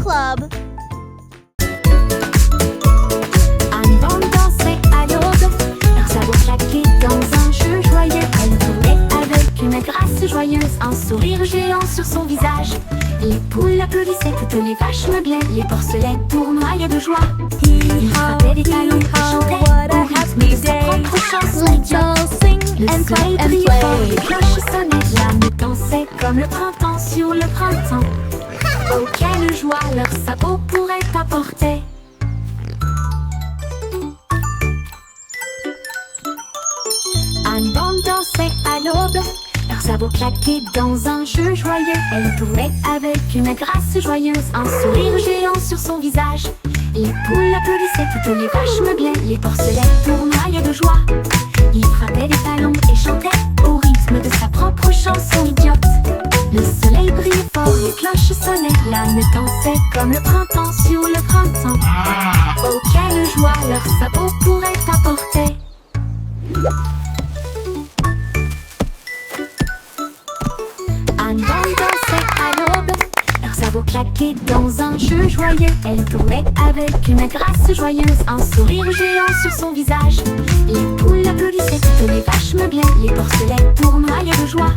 Club. Anne Van dansait à l'aube, leur sabot claqué dans un jeu joyeux. Elle courait avec une grâce joyeuse, un sourire géant sur son visage. Les poules applaudissaient, toutes les vaches meuglaient, les porcelets tournoyaient de joie. Ils frappaient des talons et chantaient au rythme de sa propre chanson idiote. Le soleil brillait fort, les cloches sonnaient, l'âme dansait comme le printemps sur le printemps. Oh, quelle joie leur sabot pourrait apporter. Anne Van dansait à l'aube, leurs sabots claqués dans un jeu joyeux. Elle courait avec une grâce joyeuse, un sourire géant sur son visage. Les poules applaudissaient, toutes les vaches meuglaient, les porcelets tournoyaient de joie. Il frappait des talons et chantait au rythme de sa propre chanson idiote. Le soleil brillait fort, les cloches sonnaient, l'âme dansait comme le printemps sur le printemps. Oh, quelle joie leur sabot pourrait apporter. Anne Van dansait à l'aube, leurs sabots claqués dans un jeu joyeux. Elle courait avec une grâce joyeuse, un sourire géant sur son visage. Les poules applaudissaient, toutes les vaches meuglaient, les porcelets tournoyaient de joie.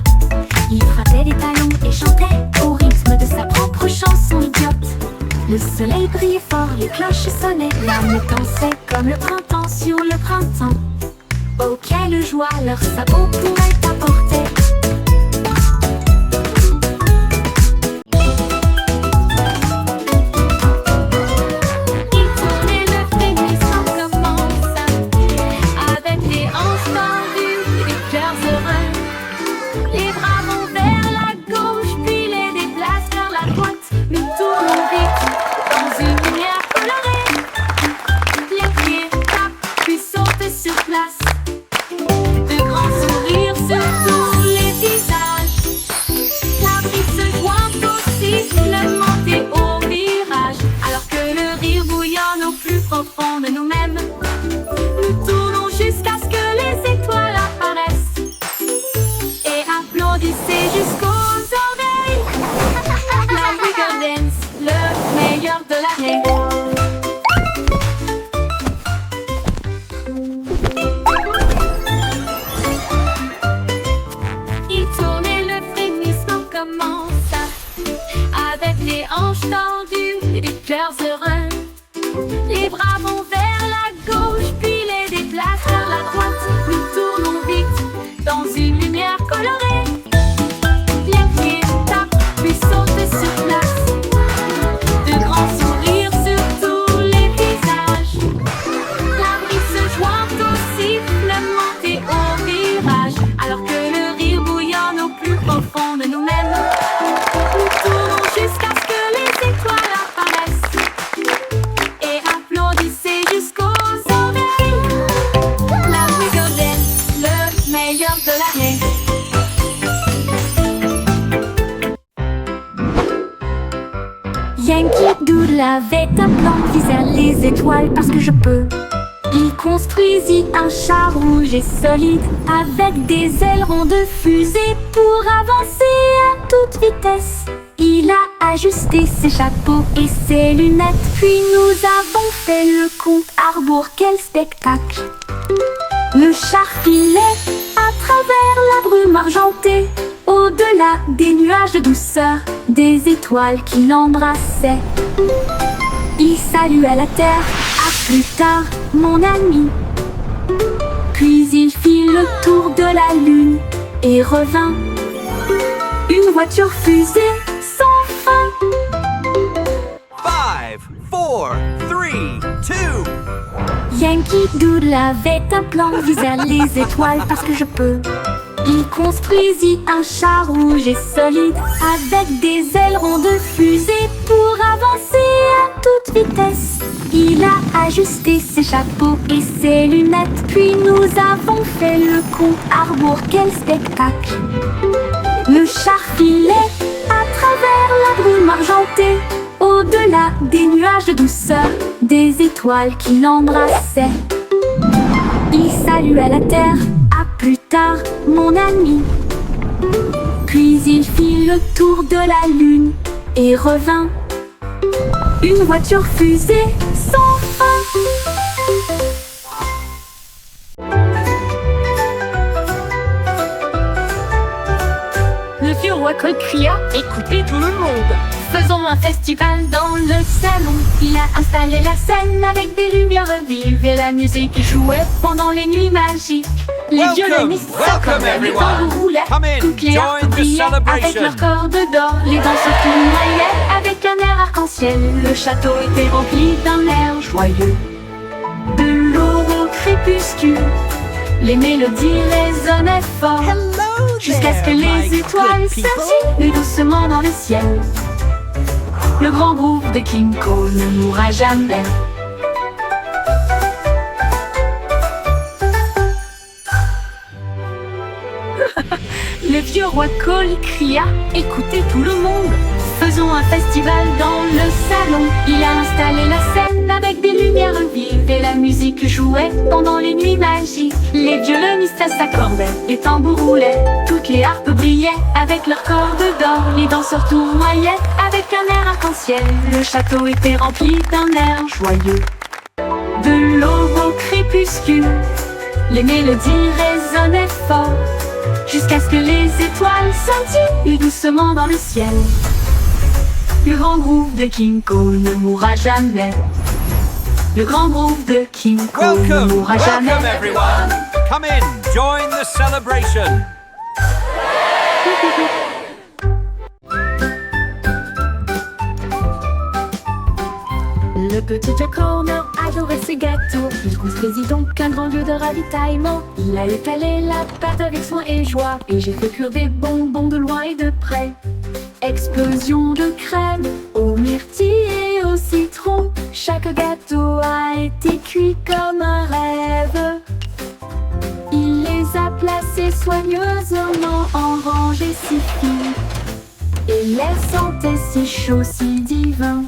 Il frappait des talons et chantait au rythme de sa propre chanson idiote. Le soleil brillait fort, les cloches sonnaient, l'âme dansait comme le printemps sur le printemps. Oh, quelle joie leur sabot pourrait apporter. De nous-mêmes, nous tournons jusqu'à ce que les étoiles apparaissent et applaudissez jusqu'aux oreilles. La Wiggle Dance, le meilleur de l'année. Il tourne et le frémissement commence avec les hanches tendues et des cœurs heureux. Les bras vont vers la gauche, puis les déplacent vers la droite. Nous tournons vite dans une lumière colorée. Les pieds tapent, puis sautent sur place. De grands sourires sur tous les visages. La brise se joint au sifflement et au virage. Alors que le rire bouillonne au plus profond de nous-mêmes. Nous tournons jusqu'à ce que les étoiles apparaissent. Applaudissez jusqu'aux oreilles. La Wiggle Dance, le meilleur de l'année. Yankee Doodle avait un plan, viser les étoiles parce que je peux. Il construisit un char rouge et solide avec des ailerons de fusée pour avancer à toute vitesse. Il a ajusté ses chapeaux et ses lunettes, puis nous avons fait le compte à rebours. Quel spectacle! Le char filait à travers la brume argentée, au-delà des nuages de douceur, des étoiles qui l'embrassaient. Il saluait la terre, à plus tard, mon ami. Puis il fit le tour de la lune et revint. Une voiture fusée sans fin. 5, 4, 3, 2. Yankee Doodle avait un plan, viser les étoiles parce que je peux. Il construisit un char rouge et solide avec des ailerons de fusée pour avancer à toute vitesse. Il a ajusté ses chapeaux et ses lunettes, puis nous avons fait le compte à rebours. Quel spectacle! Le char filait à travers la brume argentée, au-delà des nuages de douceur, des étoiles qui l'embrassaient. Il saluait la terre, à plus tard, mon ami. Puis il fit le tour de la lune et revint. Une voiture fusée sans fin. Le vieux roi Cole cria: écoutez tout le monde, faisons un festival dans le salon. Il a installé la scène avec des lumières vives et la musique qui jouait pendant les nuits magiques. Les violonistes s'accordaient, les tambours roulaient, toutes les harpes brillaient avec leur cordes d'or. Les danseurs tournoyaient avec un air arc-en-ciel. Le château était rempli d'un air joyeux. De l'aube au crépuscule, les mélodies résonnaient fort, jusqu'à ce que les étoiles scintillent doucement dans le ciel. Le grand groupe de King Cole ne mourra jamais. Le vieux roi Cole cria: écoutez tout le monde, faisons un festival dans le salon. Il a installé la scène avec des lumières vives et la musique jouait pendant les nuits magiques. Les violonistes s'accordaient, les tambours roulaient, toutes les harpes brillaient avec leurs cordes d'or. Les danseurs tournoyaient avec un air arc-en-ciel. Le château était rempli d'un air joyeux. De l'aube au crépuscule, les mélodies résonnaient fort, jusqu'à ce que les étoiles scintillent doucement dans le ciel. Le grand groupe de King Cole ne mourra jamais. Le grand groupe de King Cole ne mourra jamais. Welcome everyone. Come in, join the celebration. Le petit Jack Horner adorait ses gâteaux. Il construisit donc un grand lieu de ravitaillement. Il a étalé la pâte avec soin et joie, et j'ai fait cuire des bonbons de loin et de près. Explosion de crème aux myrtilles et au citron. Chaque gâteau a été cuit comme un rêve. Il les a placés soigneusement en rangées si fines, et l'air sentait si chaud, si divin.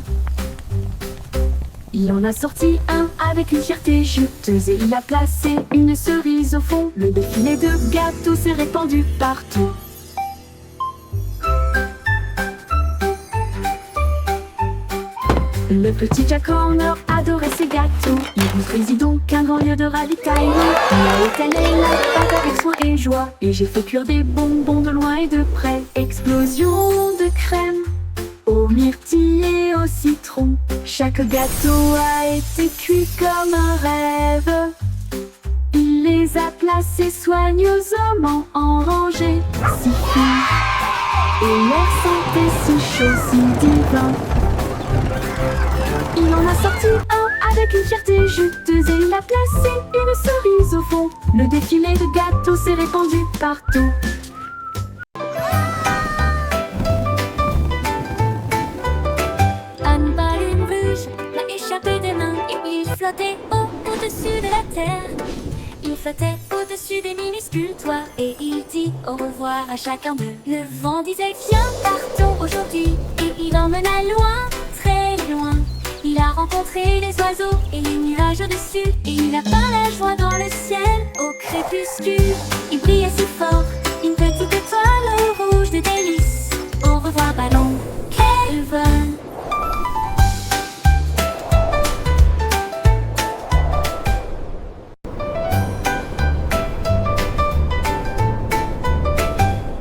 Il en a sorti un avec une fierté juteuse, et il a placé une cerise au fond. Le défilé de gâteaux s'est répandu partout. Le petit Jack Horner adorait ses gâteaux. Il construisit donc un grand lieu de ravitaillement. Il a étalé la pâte avec soin et joie, et j'ai fait cuire des bonbons de loin et de près. Explosion de crème aux myrtilles et au citron. Chaque gâteau a été cuit comme un rêve. Il les a placés soigneusement en rangées si fines, et l'air sentait si chaud, si divin. Il en a sorti un avec une fierté juteuse, et il a placé une cerise au fond. Le défilé de gâteaux s'est répandu partout. Une baleine rouge l'a échappé des mains, et il flottait au-dessus de la terre. Il flottait au-dessus des minuscules toits, et il dit au revoir à chacun d'eux. Le vent disait viens, partons aujourd'hui, et il emmena loin, très loin. Il a rencontré les oiseaux et les nuages au-dessus, et il a peint la joie dans le ciel au crépuscule. Il brillait si fort, une petite étoile rouge de délices. Au revoir ballon, quel vol!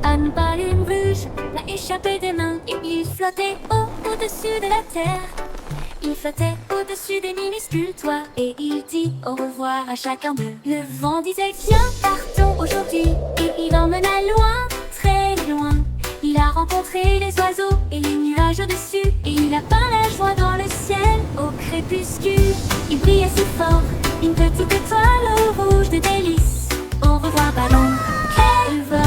Une baleine rouge l'a échappé des mains, et il flottait au-dessus de la terre. Il flottait au-dessus des minuscules toits, et il dit au revoir à chacun d'eux. Le vent disait viens, partons aujourd'hui, et il emmena loin, très loin. Il a rencontré les oiseaux et les nuages au-dessus, et il a peint la joie dans le ciel au crépuscule. Il brillait si fort, une petite étoile rouge de délices. Au revoir ballon, quel vol!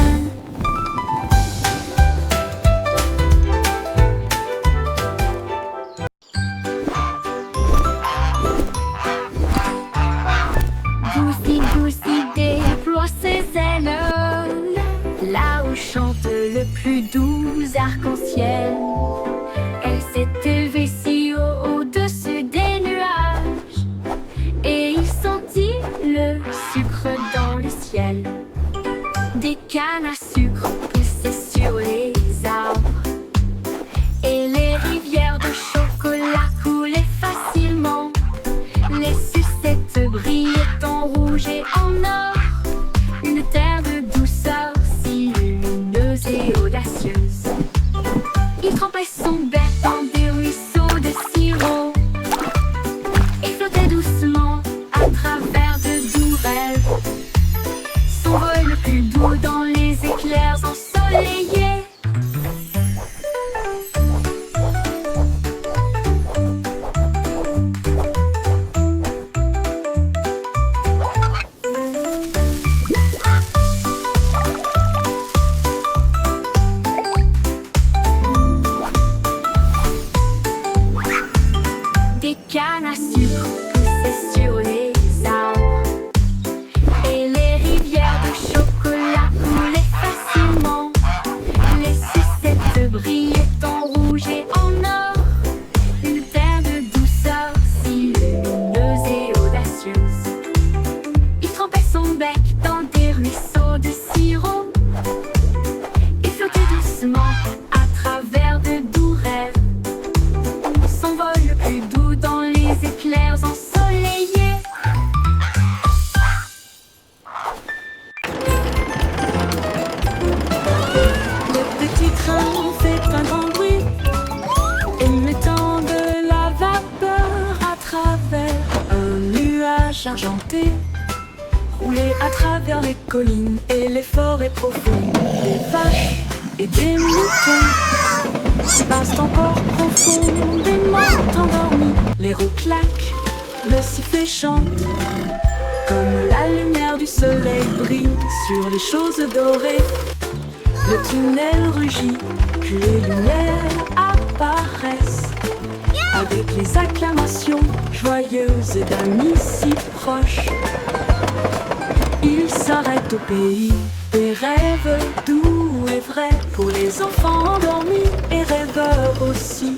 Goosey déploie ses ailes, là où chante le plus doux arc-en-ciel. Elle s'est élevée si haut au-dessus des nuages, et il sentit le sucre dans le ciel. Des cannes à sucre poussaient sur les arbres, et les rivières de chocolat coulaient mentent à travers de doux rêves. S'envole le plus doux dans les éclairs ensoleillés. Le petit train fait un grand bruit, émettant de la vapeur à travers un nuage argenté. Rouler à travers les collines et les forêts profondes. Des vaches et des moutons passent encore profondément endormis. Les roues claquent, le sifflet chante, comme la lumière du soleil brille sur les choses dorées. Le tunnel rugit, puis les lumières apparaissent, avec les acclamations joyeuses d'amis si proches. Il s'arrête au pays des rêves doux et vrais, pour les enfants endormis et rêveurs aussi.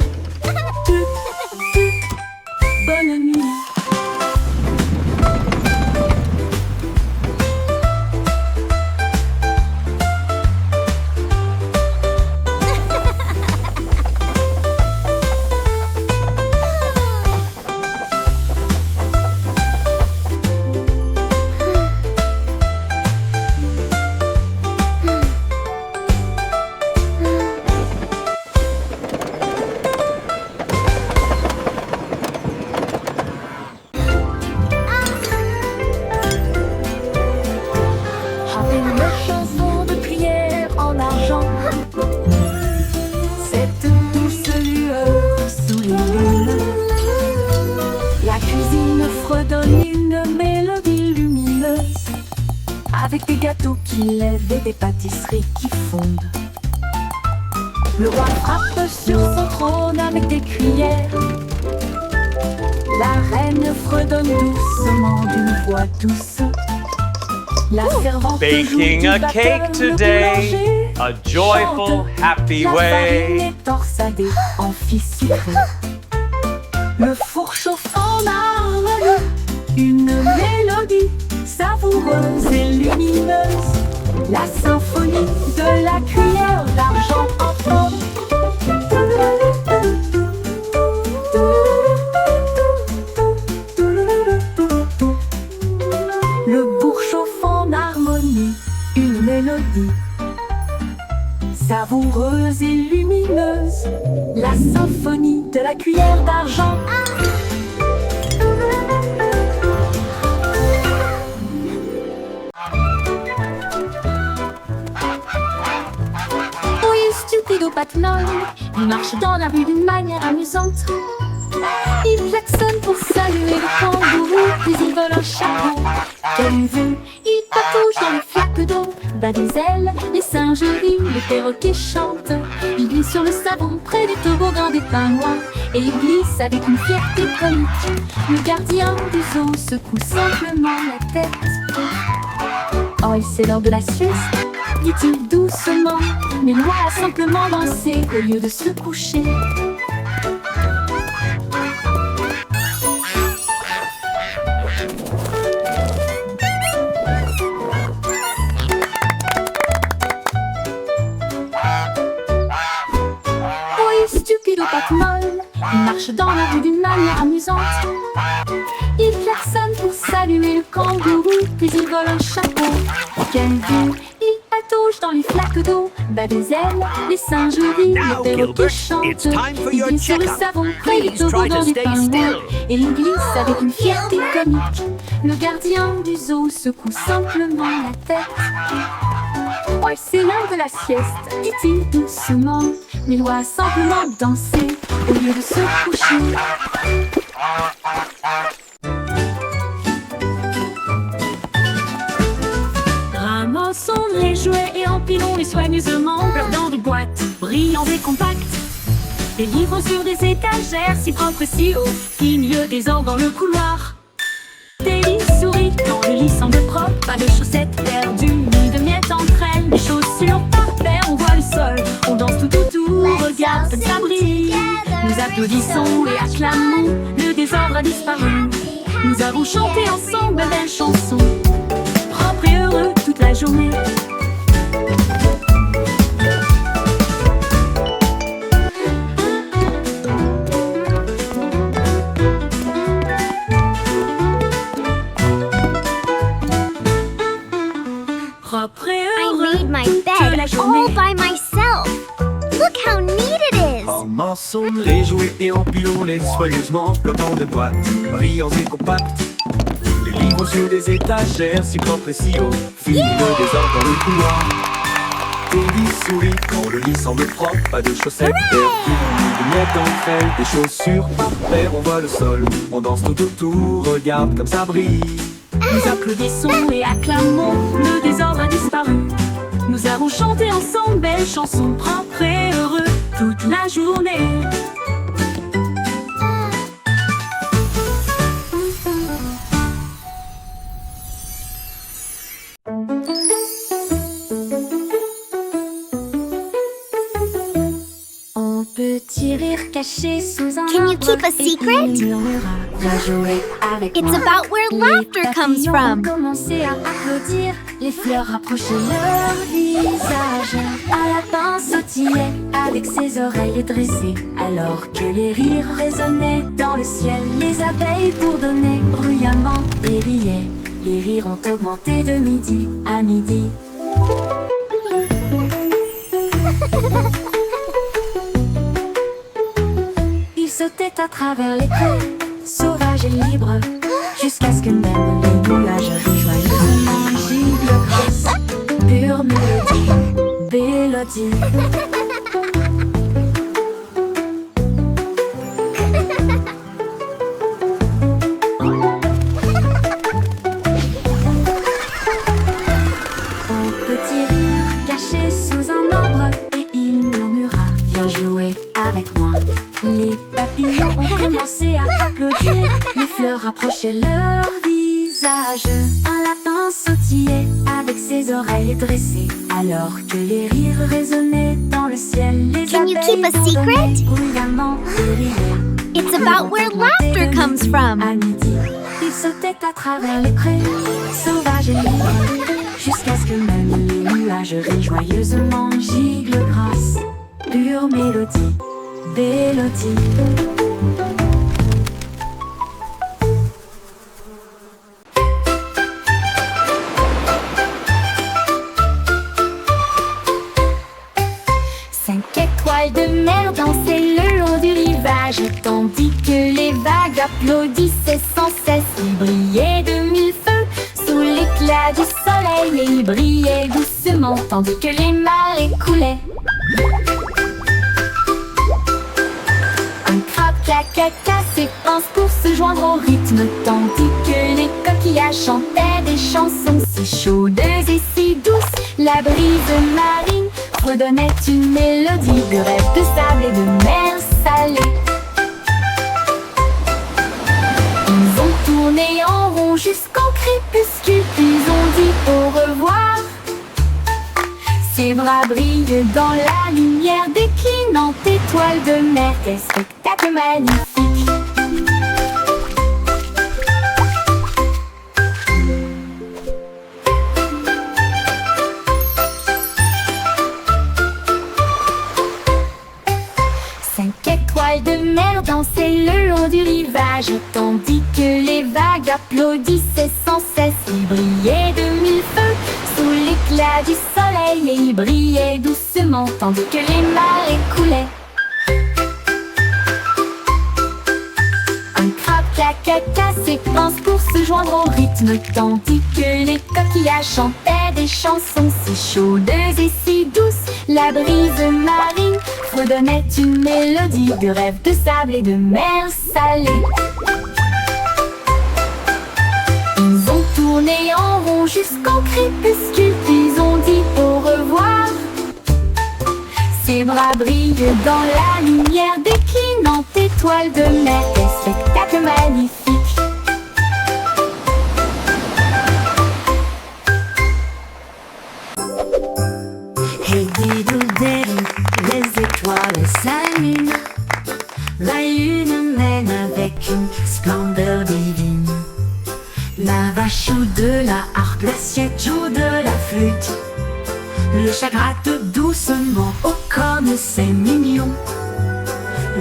Bonne nuit. Avec des gâteaux qui lèvent et des pâtisseries qui fondent. Le roi frappe sur son trône avec des cuillères. La reine fredonne doucement d'une voix douce. La servante Baking a cake today, a joyful, happy La farine way. est torsadée en fils sucré. Le four chauffe en harmonie, une mélodie savoureuse et lumineuse. La symphonie de la cuillère d'argent en fond. Le bourg chauffe en harmonie, une mélodie savoureuse et lumineuse. La symphonie de la cuillère d'argent. Stupido Patnol, il marche dans la rue d'une manière amusante. Il klaxonne pour saluer le kangourou, puis il vole un chapeau. Quelle vue, il patouche dans les flaques d'eau, bat des ailes, les singes rient, les perroquets chantent. Il glisse sur le savon près du toboggan des pingouins, et il glisse avec une fierté comique. Le gardien du zoo secoue simplement la tête. Oh, c'est l'heure de la sieste, dit-il doucement, mais Loi a simplement dansé au lieu de se coucher. Oui, stupido Patmol, il marche dans la rue d'une manière amusante. Il klaxonne pour saluer le kangourou, puis il vole un chapeau. Quelle vue! Il patauge dans les flaques d'eau, bat des ailes, les singes rient, Now, les perroquets Gilbert, chantent. it's time for Il your glisse sur le checkup. savon près du Please try toboggan to des stay pingouins, still. et il glisse avec une fierté comique. Le gardien du zoo secoue simplement la tête. Oh, c'est l'heure de la sieste, dit-il doucement, mais Loi a simplement dansé au lieu de se coucher. Ramassons les jouets et empilons-les soigneusement, dans des boîtes brillantes et compactes. Des livres sur des étagères si propres et si hauts, qui mieux désordre dans le couloir. Des lits souris dans le lit semble propre, pas de chaussettes perdues ni de miettes entre elles. Des chaussures par paire, on voit le sol, on danse tout autour, regarde comme ça brille. Nous applaudissons et acclamons, le désordre a disparu. Nous avons chanté ensemble de belles chansons, propres et heureux toute la journée. Commençons de les jouer et empilons-les soigneusement, flottant de boîtes, brillants et compacts. Les livres sur des étagères, si propres et si hauts, filent le désordre dans le couloir. Teddy sourit quand le lit semble propre, pas de chaussettes perdues, ni de miettes entre elles, des chaussures par paire, on voit le sol, on danse tout autour, regarde comme ça brille. Nous applaudissons et acclamons, le désordre a disparu. Nous avons chanté ensemble belles chansons propres et heureux toute la journée. On peut rire caché sous un Can you arbre keep a et secret? il murmura, viens jouer avec It's moi. about where Les laughter comes papillons from. ont commencé à applaudir, les fleurs rapprochaient leur visage. Un lapin sautillait avec ses oreilles dressées, alors que les rires résonnaient dans le ciel. Les abeilles bourdonnaient bruyamment et riaient. Les rires ont augmenté de midi à midi. Ils sautaient à travers les prés, sauvages et libres, jusqu'à ce que même les nuages joyeusement gibent grâce. Pure mélodie, mélodie. Un petit rire caché sous un arbre et il murmura, viens jouer avec moi. Les papillons ont commencé à applaudir, les fleurs rapprochaient leur visage. Un lapin sautillait avec ses oreilles dressées, alors que les rires résonnaient dans le ciel. Les Can you keep a abeilles secret? bourdonnaient bruyamment et riaient. It's about where laughter comes from. À midi, ils sautaient à travers les prés, sauvages et libres, jusqu'à ce que même les nuages rient joyeusement giclent grâce. Pure mélodie, mélodie. Cinq étoiles de mer dansaient le long du rivage, tandis que les vagues applaudissaient sans cesse. Ils brillaient de mille feux sous l'éclat du soleil, et ils brillaient doucement tandis que les marées coulaient. Un crabe caca s'épanse pour se joindre au rythme, tandis que les coquillages chantaient des chansons si chaudes et si douces. La brise marine redonnait une mélodie de rêve de sable et de mer salée. Ils ont tourné en rond jusqu'au crépuscule, puis ont dit au revoir. Ses bras brillent dans la lumière déclinante étoile de mer. Quel spectacle magnifique! Cinq étoiles de mer dansaient le long du rivage, tandis que les vagues applaudissaient sans cesse. Ils brillaient de mille feux sous l'éclat du soleil, et ils brillaient doucement tandis que les marées coulaient. Un crabe caca s'épanse pour se joindre au rythme, tandis que les coquillages chantaient des chansons si chaudes et si douces. La brise marine redonnait une mélodie de rêve de sable et de mer salée. Ils ont tourné en rond jusqu'au crépuscule, puis ont dit au revoir. Ses bras brillent dans la lumière déclinante étoile de mer. Quel spectacle magnifique! Hey didou didou, les étoiles s'allument. La lune mène avec une splendeur divine. La vache joue de la harpe, l'assiette joue de la flûte. Le chat gratte doucement, oh comme c'est mignon.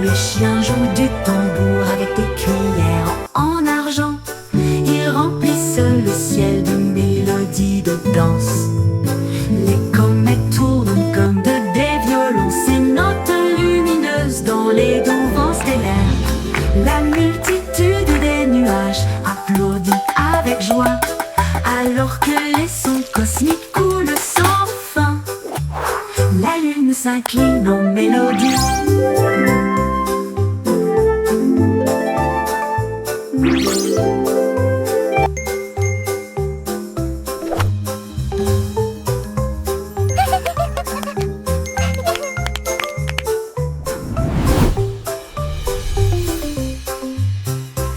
Le chien joue du tambour avec des cuillères en argent. Ils remplissent le ciel de mélodies de danse. Les comètes tournent comme des violons, ces notes lumineuses dans dans les vents stellaires. La multitude des nuages applaudit avec joie, alors que les sons cosmiques coulent sans fin. La lune s'incline en mélodie.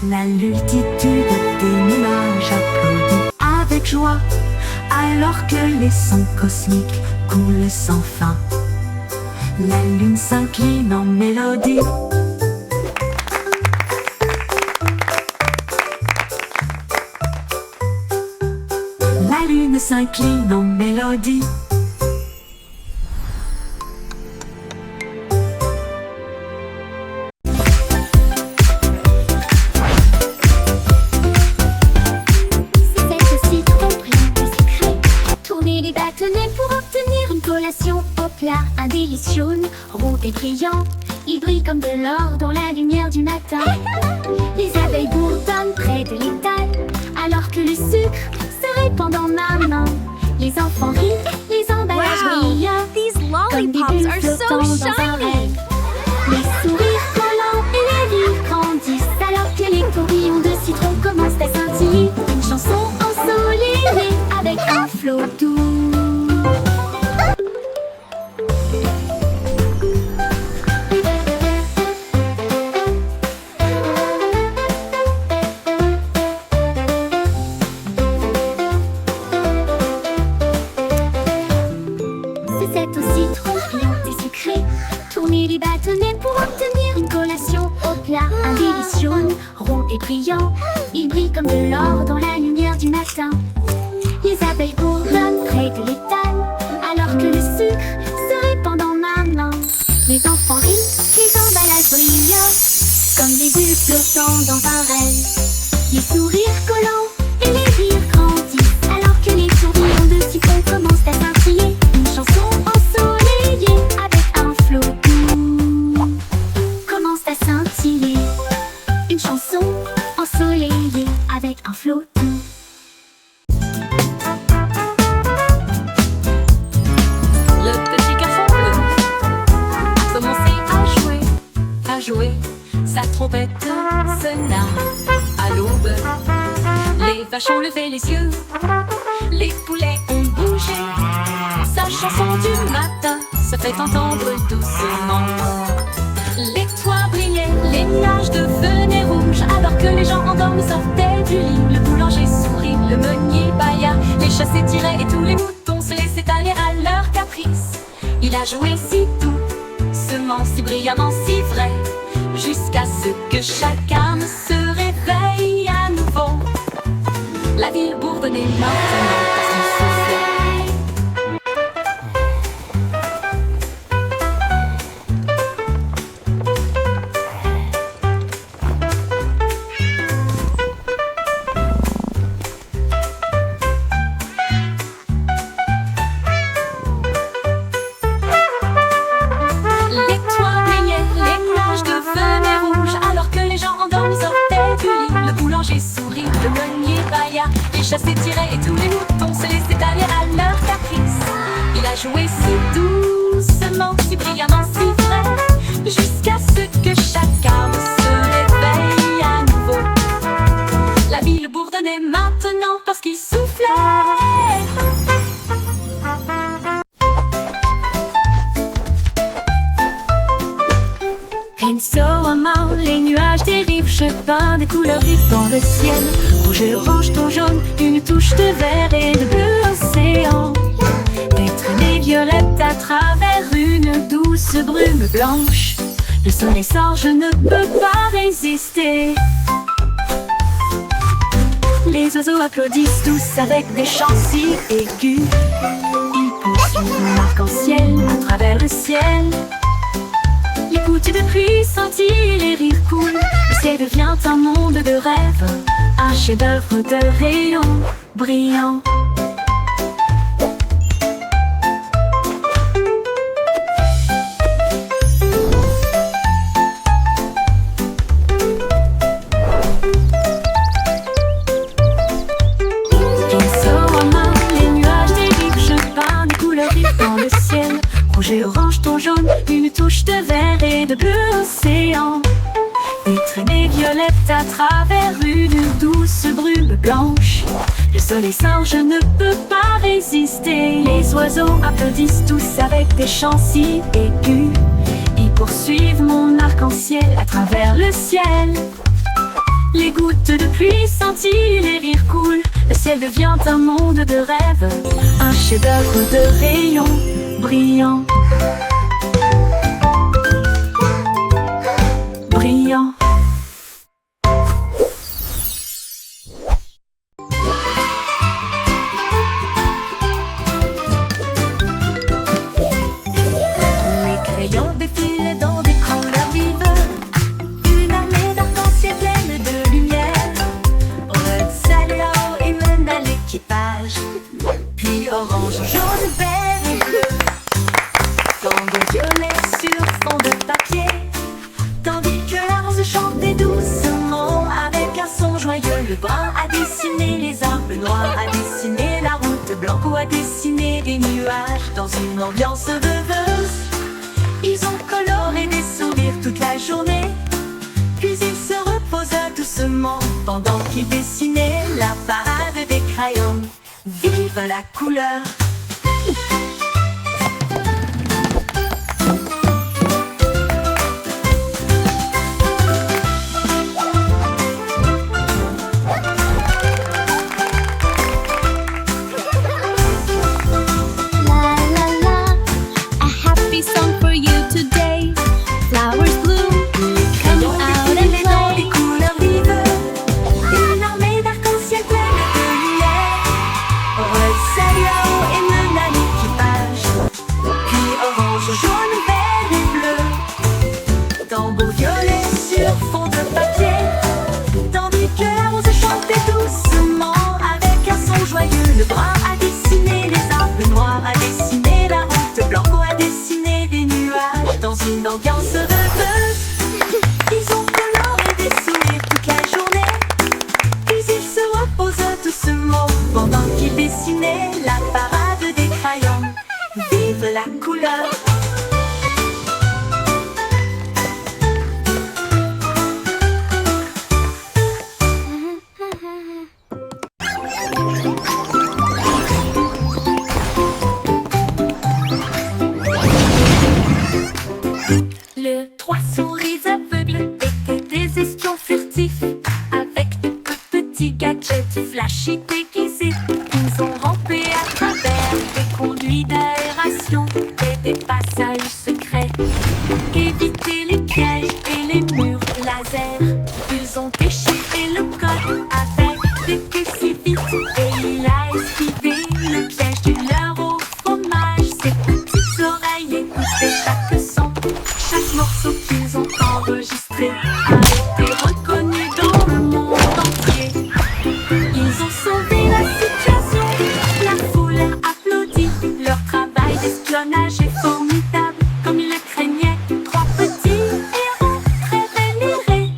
La multitude des nuages applaudit avec joie, alors que les sons cosmiques coulent sans fin. La lune s'incline en mélodie. La lune s'incline en mélodie. C'est aussi trop plein de secrets. Tournez les bâtonnets pour obtenir une collation au plat. Un délice jaune, roux et brillant. Il brille comme de l'or dans la lumière du matin. Les abeilles bourdonnent près de l'étal, alors que le sucre se répand dans ma main. Les enfants rient, les emballages brillent. These Comme des lollipops bulles are so flottant dans un shiny. rêve. Les sourires collants et les rires grandissent, alors que les tourbillons de citron commencent à scintiller. Une chanson ensoleillée avec un flot doux. C'est aussi trop plein des secrets. Tournez les bâtonnets pour obtenir une collation au plat. Un délice jaune, rond et brillant. Il brille comme de l'or dans la lumière du matin. Les abeilles bourdonnent près de l'étal, alors que le sucre se répand dans ma main. Les enfants rient, les emballages brillent, comme des bulles flottant dans un rêve. Les sourires collants et les rires grandissent, alors que les tourbillons de citron commencent à scintiller. Une chanson ensoleillée avec un flot doux commence à scintiller. Une chanson ensoleillée avec un flot doux. Le petit garçon bleu a commencé à jouer. Sa trompette sonna à l'aube. Les vaches ont levé les yeux, les poulets ont bougé. Sa chanson du matin se fait entendre doucement. Les toits brillaient, les nuages devenaient rouges, alors que les gens endormis sortaient du lit. Le boulanger sourit, le meunier bâilla, les chats s'étiraient et tous les moutons se laissaient aller à leur caprice. Il a joué si doucement, si brillamment, si vrai, jusqu'à ce que chacun se réveille à nouveau. La ville bourdonnait maintenant parce qu'il soufflait. Les toits brillaient, les nuages devenaient rouges, alors que les gens endormis sortaient du lit. Le boulanger sourit, le meunier bâilla, les chats s'étiraient et tous les moutons se laissaient aller à leur caprice. Il a joué si doucement, si brillamment, si vrai, jusqu'à ce que chacun se réveille à nouveau. La ville bourdonnait maintenant parce qu'il soufflait. Insolemment, les nuages dérivent, chemin des couleurs vivent dans le ciel. Rouge, orange, ton jaune, une touche de vert et de bleu océan. Des traînées violettes à travers une douce brume blanche. Le soleil sort, je ne peux pas résister. Les oiseaux applaudissent tous avec des chants si aigus. Ils poursuivent l'arc-en-ciel à travers le ciel. Les gouttes de pluie scintillent, les rires coulent. Le ciel devient un monde de rêve, un chef-d'œuvre de rayons brillants. vert et de bleu océan. Des traînées violettes à travers une douce brume blanche. Le soleil sort, je ne peux pas résister. Les oiseaux applaudissent tous avec des chants si aigus. Ils poursuivent mon arc-en-ciel à travers le ciel. Les gouttes de pluie scintillent, les rires coulent. Le ciel devient un monde de rêve, un chef-d'œuvre de rayons brillants. Brillant. Les crayons défilent dans des couleurs vives. Une armée d'arc-en-ciel pleine de lumière. Red, salut et mène à l'équipage. Puis orange, jaune, vert et bleu. Tango violet sur fond de papier. Tandis que la rose chantait doucement avec un son joyeux. Le brun a dessiné les arbres, le noir a dessiné la route, blanc a dessiné des nuages dans une ambiance rêveuse. Ils ont coloré des sourires toute la journée, puis ils se reposent doucement pendant qu'ils dessinaient la parade des crayons. Vive la couleur! Le brun a dessiné les arbres, le noir a dessiné la route, blanc a dessiné des nuages dans une ambiance rêveuse. Ils ont coloré des sourires toute la journée, puis ils se reposent doucement pendant qu'ils dessinaient la parade des crayons. Vive la couleur! Les trois souris aveugles étaient des espions furtifs, avec de petits gadgets flashy déguisés. Ils ont rampé à travers des conduits d'aération et des passages secrets, évité les pièges et les murs laser. Ils ont déchiré le code avec des queues si vite, et il a esquivé le piège du leurre au fromage. Ses petites oreilles écoutaient chaque son. Chaque morceau qu'ils ont enregistré a été reconnu dans le monde entier. Ils ont sauvé la situation, la foule a applaudi. Leur travail d'espionnage est formidable, comme ils le craignaient. Trois petits héros très vénérés.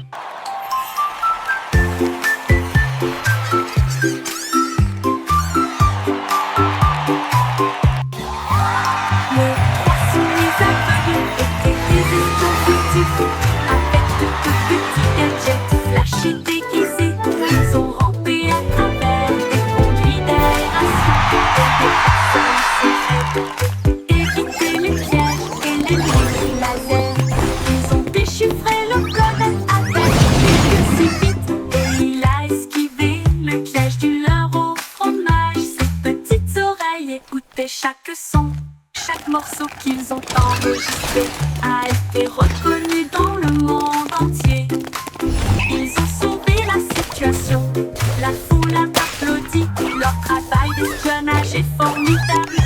Les trois souris aveugles étaient des espions furtifs, avec de petits gadgets flashy déguisés. Ils ont rampé à travers des conduits d'aération et des passages secrets, évité les pièges et les murs laser. Ils ont déchiffré le code avec des queues si vite, et il a esquivé le piège du leurre au fromage. Ses petites oreilles écoutaient chaque son. Chaque morceau qu'ils ont enregistré a été reconnu dans le monde entier. Ils ont sauvé la situation, la foule a applaudi. Leur travail d'espionnage est formidable,